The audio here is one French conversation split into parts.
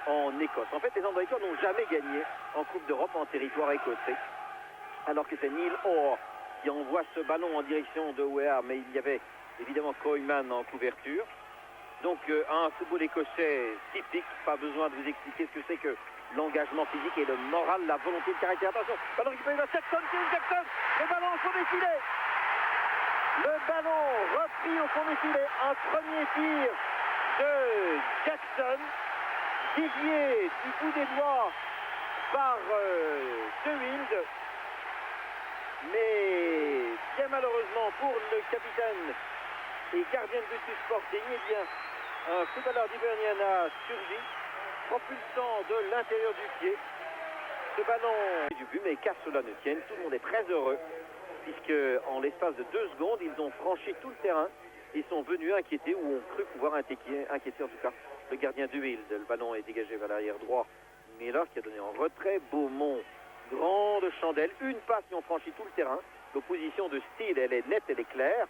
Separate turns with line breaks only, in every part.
en Écosse. En fait, les Andorrécois n'ont jamais gagné en Coupe d'Europe en territoire écossais, alors que c'est Neil Orr qui envoie ce ballon en direction de Weah, mais il y avait évidemment Koeman en couverture. Donc un football écossais typique, pas besoin de vous expliquer ce que c'est que l'engagement physique et le moral, la volonté de caractère. Attention, ballon récupéré par Jackson, le ballon au fond des filets. Le ballon repris au fond des filets, un premier tir de Jackson, dévié du bout des doigts par De Wilde. Mais bien malheureusement pour le capitaine et gardien de but du Sporting, eh bien, un footballeur d'Hibernian a surgi, propulsant de l'intérieur du pied ce ballon du but, mais qu'à cela ne tienne, tout le monde est très heureux, puisque en l'espace de 2 secondes, ils ont franchi tout le terrain et sont venus inquiéter, ou ont cru pouvoir inquiéter en tout cas, le gardien du Wild. Le ballon est dégagé vers l'arrière droit, Miller qui a donné en retrait, Beaumont, grande chandelle, une passe qui ont franchi tout le terrain. L'opposition de style, elle est nette, elle est claire.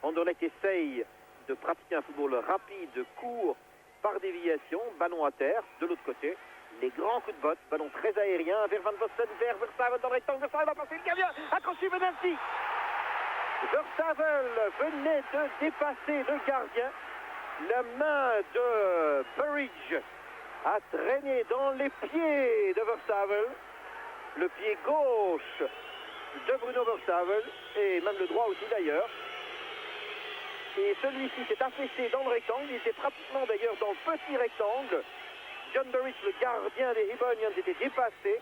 Anderlecht essaye de pratiquer un football rapide, court, par déviation, ballon à terre, de l'autre côté, les grands coups de botte, ballon très aérien, vers Van Vossen, vers Verstappen dans le rectangle, Verstappen va passer le gardien, accroché Benassi. Verstappen venait de dépasser le gardien, la main de Burridge a traîné dans les pieds de Verstappen, le pied gauche de Bruno Verstappen, et même le droit aussi d'ailleurs. Et celui-ci s'est affaissé dans le rectangle, il était pratiquement d'ailleurs dans le petit rectangle. John Burridge, le gardien des Hibernians, était dépassé.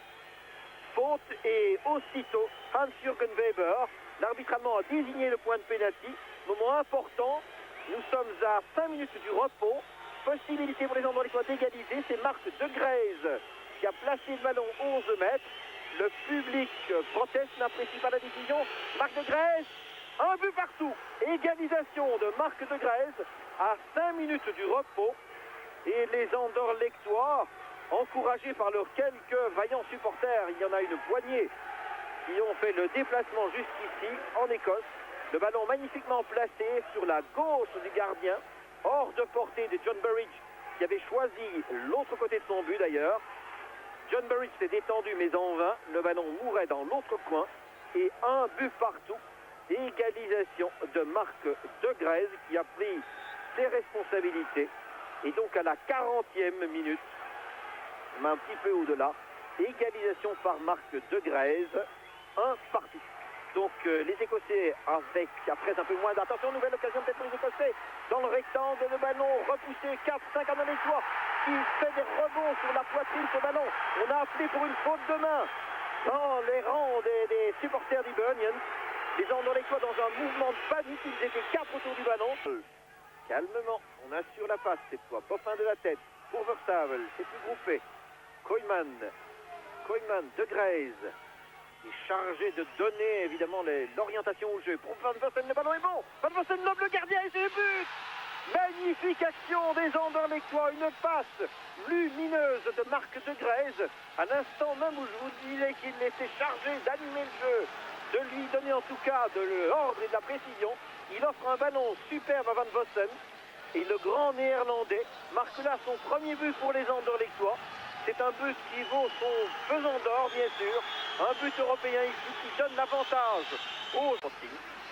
Faute et aussitôt Hans-Jürgen Weber, l'arbitre allemand a désigné le point de pénalty. Moment important, nous sommes à 5 minutes du repos. Possibilité pour les Andorrécois d'égaliser, c'est Marc De Greyse qui a placé le ballon 11 mètres. Le public proteste, n'apprécie pas la décision. Marc De Greyse, un but partout. Égalisation de Marc De Greyse à 5 minutes du repos. Et les Anderlechtois, encouragés par leurs quelques vaillants supporters, il y en a une poignée, qui ont fait le déplacement jusqu'ici en Écosse. Le ballon magnifiquement placé sur la gauche du gardien, hors de portée de John Burridge, qui avait choisi l'autre côté de son but d'ailleurs. John Burridge s'est détendu mais en vain, le ballon mourait dans l'autre coin et un but partout. Égalisation de Marc De Greyse qui a pris ses responsabilités. Et donc à la 40e minute, mais un petit peu au-delà, égalisation par Marc De Greyse, un partout. Donc les Écossais avec, après un peu moins d'attention, nouvelle occasion peut-être pour les Écossais, dans le rectangle, le ballon repoussé, 4-5 Andorrécois qui fait des rebonds sur la poitrine ce ballon. On a appelé pour une faute de main dans les rangs des supporters d'Hibernian. Les Andorrécois dans un mouvement de panique, ils étaient 4 autour du ballon. Calmement, on assure la passe cette fois, Boffin de la tête pour Verstappen, c'est plus groupé. Koeman, De Greyse est chargé de donner évidemment l'orientation au jeu. Pour Van Vossen, le ballon est bon. Van Vossen lobe le gardien et c'est le but. Magnifique action des Anderlechtois, une passe lumineuse de Marc De Greyse. À l'instant même où je vous disais qu'il était chargé d'animer le jeu, de lui donner en tout cas de l'ordre et de la précision, il offre un ballon superbe à Van Vossen. Et le grand néerlandais marque là son premier but pour les Anderlechtois. C'est un but qui vaut son pesant d'or, bien sûr. Un but européen ici qui donne l'avantage au Sporting.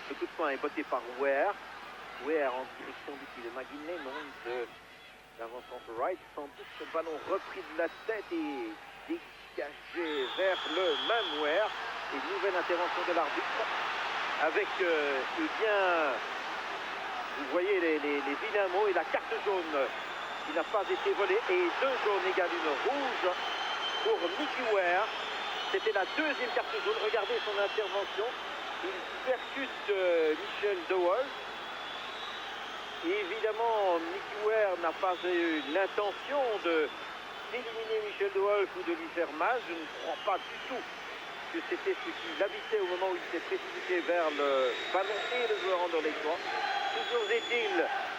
Le coup de poing est botté par Weah. Weah en direction du pied de McGinley, non de l'avancement Wright. Sans doute ce ballon repris de la tête et dégagé vers le même Weah. Et une nouvelle intervention de l'arbitre avec, eh bien, vous voyez les vilains mots et la carte jaune qui n'a pas été volée. Et 2 jaunes égale une rouge pour Mickey Weah. C'était la 2e carte jaune. Regardez son intervention. Il percute Michel De Wolf. Et évidemment, Mickey Weah n'a pas eu l'intention d'éliminer Michel De Wolf ou de lui faire mal. Je ne crois pas du tout que c'était ce qui l'habitait au moment où il s'est précipité vers le ballon et le joueur Anderlechtois. Toujours est-il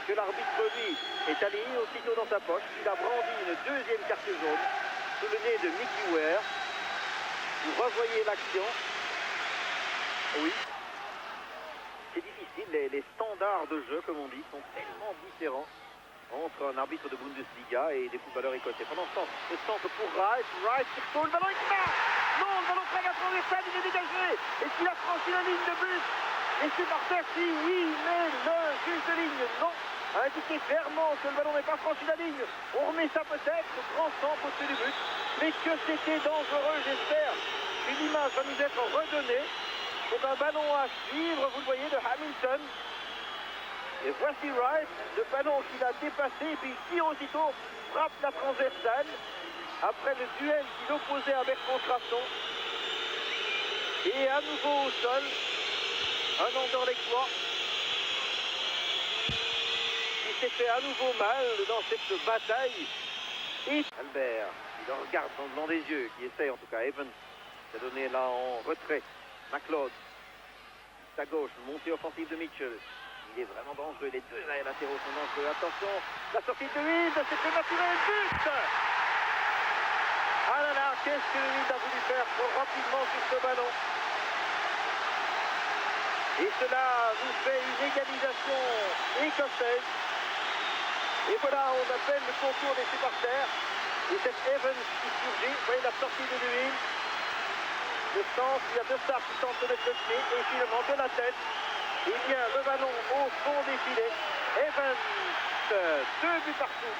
que l'arbitre, lui, est allé aussitôt dans sa poche. Il a brandi une 2e carte jaune sous le nez de Mickey Weah. Vous revoyez l'action. Oui. C'est difficile, les standards de jeu, comme on dit, sont tellement différents entre un arbitre de Bundesliga et des footballeurs écossais. Pendant ce temps, le centre pour Rice sur Cole, le ballon il marque. Non, le ballon traque à transversale, il est dégagé. Est-ce qu'il a franchi la ligne de but? Et c'est par terre, si oui, mais le juge de ligne, non, a indiqué clairement que le ballon n'est pas franchi la ligne. On remet ça peut-être, grand centre au-dessus du but. Mais que c'était dangereux, j'espère qu'une image va nous être redonnée. C'est un ballon à suivre, vous le voyez, de Hamilton. Et voici Rice, le ballon qu'il a dépassé, et puis il tire aussitôt, frappe la transversale. Après le duel qu'il opposait avec Contrasson. Et à nouveau au sol, un Anderlechtois qui s'est fait à nouveau mal dans cette bataille. Et Albert, il le regarde dans le blanc des yeux, qui essaye en tout cas. Evans s'est donné là en retrait. McLeod, à gauche, montée offensive de Mitchell. Il est vraiment dangereux, les deux latéraux sont dangereux. Attention, la sortie de Wild, c'est prématuré, but! Ah là là, qu'est-ce que Wild a voulu faire trop rapidement sur ce ballon? Et cela nous fait une égalisation écossaise. Et voilà, on appelle le concours des supporters. Et c'est Evans qui surgit. Vous voyez la sortie de Wild. Le centre, il y a deux stars qui tentent de mettre le pied. Et finalement, de la tête. Il y a le ballon au fond des filets. Evans, 2 buts partout.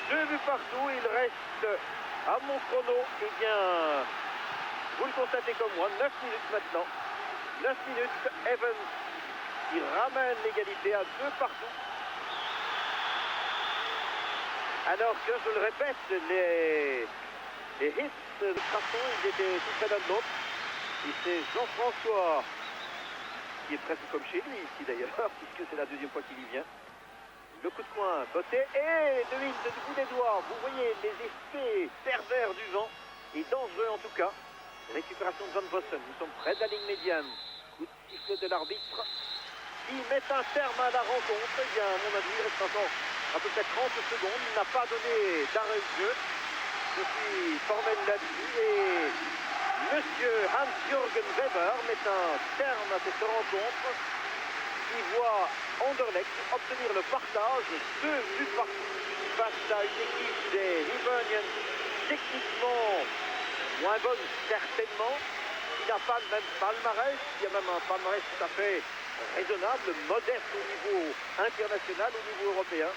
2 buts partout. Il reste à mon chrono, eh bien, vous le constatez comme moi, 9 minutes maintenant. 9 minutes, Evans qui ramène l'égalité à 2 partout. Alors que, je le répète, les hits de Contrasson, ils étaient tout près d'un de l'autre. Et c'est Jean-François, qui est presque comme chez lui ici d'ailleurs, puisque c'est la deuxième fois qu'il y vient. Le coup de coin, botté, et de Wild du bout des doigts. Vous voyez les effets pervers du vent, et dangereux en tout cas. Récupération de Van Vossen, nous sommes près de la ligne médiane. Coup de sifflet de l'arbitre, qui met un terme à la rencontre. Eh bien, à mon avis, il reste encore à peu près 30 secondes. Il n'a pas donné d'arrêt de jeu. Je suis formel là-dessus, et Monsieur Hans-Jürgen Weber met un terme à cette rencontre qui voit Anderlecht obtenir le partage, 2 buts partout face à une équipe des Hibernians techniquement moins bonne certainement, qui n'a pas le même palmarès, qui a même un palmarès tout à fait raisonnable, modeste au niveau international, au niveau européen,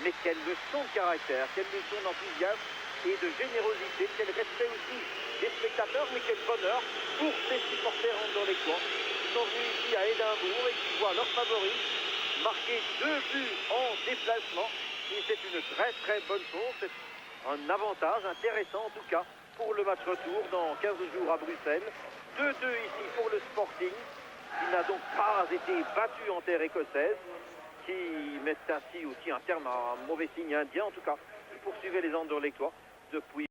mais quelle leçon de caractère, quelle leçon d'enthousiasme et de générosité, quel respect aussi des spectateurs, mais quel bonheur pour ces supporters anderlechtois qui sont venus ici à Édimbourg et qui voient leurs favoris marquer 2 buts en déplacement. Et c'est une très très bonne chose, c'est un avantage intéressant en tout cas pour le match retour dans 15 jours à Bruxelles. 2-2 ici pour le Sporting, qui n'a donc pas été battu en terre écossaise, qui met ainsi aussi un terme à un mauvais signe indien en tout cas, qui poursuivait les Anderlechtois depuis